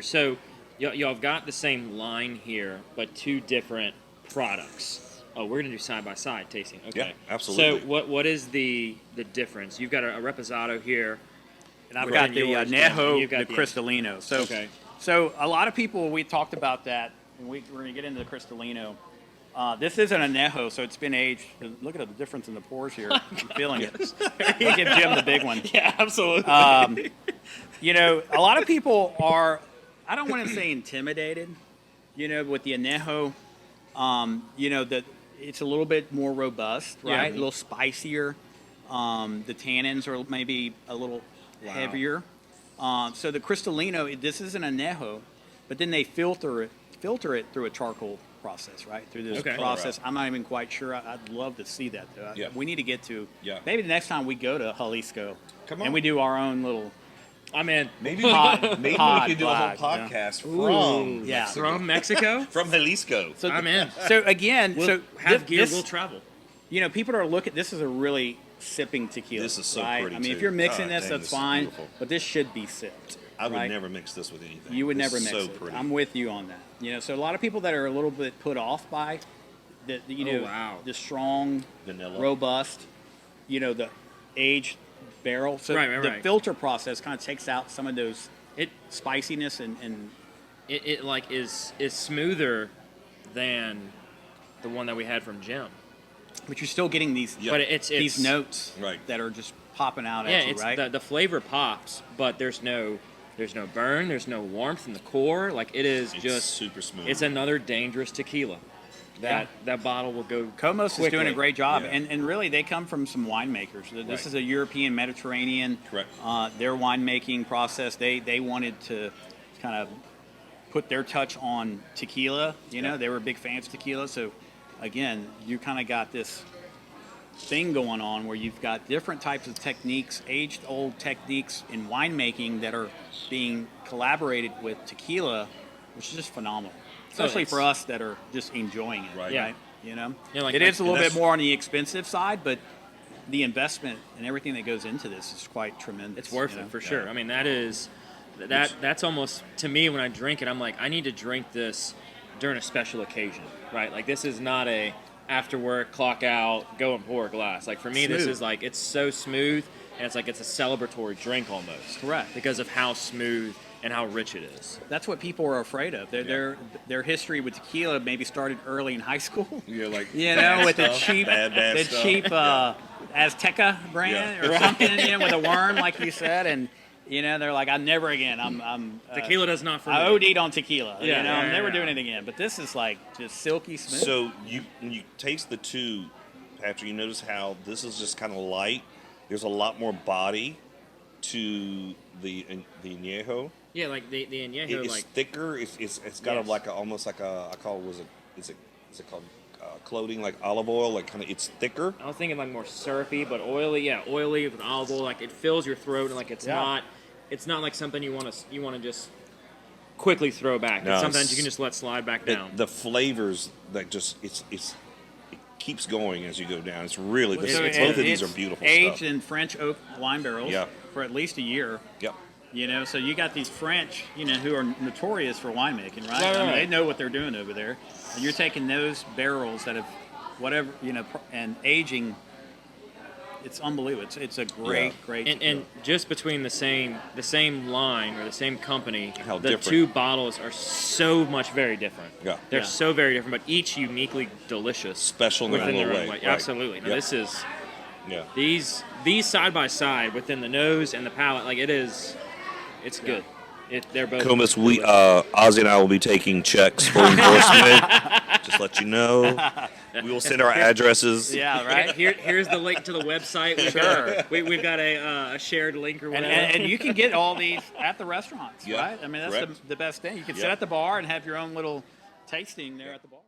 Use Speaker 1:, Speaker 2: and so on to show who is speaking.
Speaker 1: So y'all have got the same line here, but two different products. Oh, we're gonna do side by side tasting. Okay.
Speaker 2: Yeah, absolutely.
Speaker 1: So what is the difference? You've got a reposado here,
Speaker 3: and I've got the Anejo, the Cristalino. So a lot of people, we talked about that. And we're gonna get into the Cristalino. This is an Anejo, so it's been aged. Look at the difference in the pores here. I'm feeling it. We'll give Jim the big one.
Speaker 1: Yeah, absolutely.
Speaker 3: A lot of people are, I don't want to say intimidated, with the Anejo. It's a little bit more robust, right?
Speaker 1: Yeah.
Speaker 3: A little spicier. The tannins are maybe a little heavier. So the Cristalino, this is an Anejo, but then they filter it through a charcoal process, right? Through this process. I'm not even quite sure. I'd love to see that, though.
Speaker 2: Yeah.
Speaker 3: We need to get to, maybe the next time we go to Jalisco, and we do our own little...
Speaker 1: I'm in.
Speaker 2: Maybe we could do a whole podcast from Mexico.
Speaker 1: From Mexico?
Speaker 2: From Jalisco.
Speaker 1: So I'm in.
Speaker 3: So again,
Speaker 1: we'll travel.
Speaker 3: People are looking. This is a really sipping tequila.
Speaker 2: This is so
Speaker 3: right?
Speaker 2: pretty.
Speaker 3: I mean,
Speaker 2: too.
Speaker 3: if you're mixing
Speaker 2: God,
Speaker 3: this,
Speaker 2: dang,
Speaker 3: that's fine.
Speaker 2: beautiful.
Speaker 3: But this should be sipped.
Speaker 2: I would never mix this with anything.
Speaker 3: You would
Speaker 2: this
Speaker 3: never
Speaker 2: is
Speaker 3: mix
Speaker 2: so
Speaker 3: it.
Speaker 2: Pretty.
Speaker 3: I'm with you on that. So a lot of people that are a little bit put off by the the strong,
Speaker 2: vanilla,
Speaker 3: robust, the aged barrel. So the filter process kind of takes out some of those spiciness and
Speaker 1: it like is smoother than the one that we had from Jim.
Speaker 3: But you're still getting these,
Speaker 1: but it's
Speaker 3: these notes that are just popping out at you, right?
Speaker 1: The flavor pops, but there's no burn, there's no warmth in the core. Like it's just
Speaker 2: super smooth.
Speaker 1: It's another dangerous tequila. That bottle will go.
Speaker 3: Komos
Speaker 1: quickly.
Speaker 3: is doing a great job, and really they come from some winemakers. This is a European Mediterranean.
Speaker 2: Correct.
Speaker 3: Their winemaking process. They wanted to kind of put their touch on tequila. They were big fans of tequila. So again, you kind of got this thing going on where you've got different types of techniques, aged old techniques in winemaking that are being collaborated with tequila, which is just phenomenal. Especially for us that are just enjoying it, right? It is a little bit more on the expensive side, but the investment and everything that goes into this is quite tremendous.
Speaker 1: It's worth it for sure. I mean, that's almost, to me, when I drink it, I'm like, I need to drink this during a special occasion, right? Like this is not a after work, clock out, go and pour a glass. Like for me, this is like, it's so smooth, and it's like it's a celebratory drink almost.
Speaker 3: Correct.
Speaker 1: Because of how smooth and how rich it is.
Speaker 3: That's what people are afraid of. Their history with tequila maybe started early in high school.
Speaker 2: Yeah, like
Speaker 3: with the cheap, Azteca brand or something, with a worm, like you said, and they're like, I'm never again.
Speaker 1: Tequila does not for me.
Speaker 3: I OD'd on tequila. I'm never doing it again. But this is like just silky smooth.
Speaker 2: So when you taste the two, Patrick, you notice how this is just kind of light. There's a lot more body to the Anejo.
Speaker 1: Yeah, like the Anejo,
Speaker 2: it's thicker. It's got almost like a, I call it, is it called clothing, like olive oil, like kind of, it's thicker.
Speaker 1: I was thinking like more syrupy, but oily. Yeah, oily with olive oil. Like it fills your throat, and like it's not like something you want to just quickly throw back.
Speaker 2: No,
Speaker 1: sometimes you can just let slide back down.
Speaker 2: The flavors that just it keeps going as you go down. It's really both of these are beautiful.
Speaker 3: Aged
Speaker 2: stuff.
Speaker 3: in French oak wine barrels for at least a year.
Speaker 2: Yep.
Speaker 3: So you got these French, who are notorious for winemaking, right? I mean, they know what they're doing over there. And you're taking those barrels that have whatever, and aging. It's unbelievable. It's a great.
Speaker 1: And just between the same line or the same company,
Speaker 2: how
Speaker 1: the
Speaker 2: different.
Speaker 1: two bottles are so much very different.
Speaker 2: Yeah.
Speaker 1: They're so very different, but each uniquely delicious.
Speaker 2: Special in their own way.
Speaker 1: Right. Absolutely. Now, this is these side by side within the nose and the palate, like it's good. They're both.
Speaker 2: Komos, Ozzie and I will be taking checks for endorsement. Just let you know. We will send our addresses.
Speaker 3: Yeah, right.
Speaker 1: Here's the link to the website. We've got a shared link or whatever.
Speaker 3: And you can get all these at the restaurants,
Speaker 2: Yeah,
Speaker 3: right? I mean, that's the best thing. You can sit at the bar and have your own little tasting there at the bar.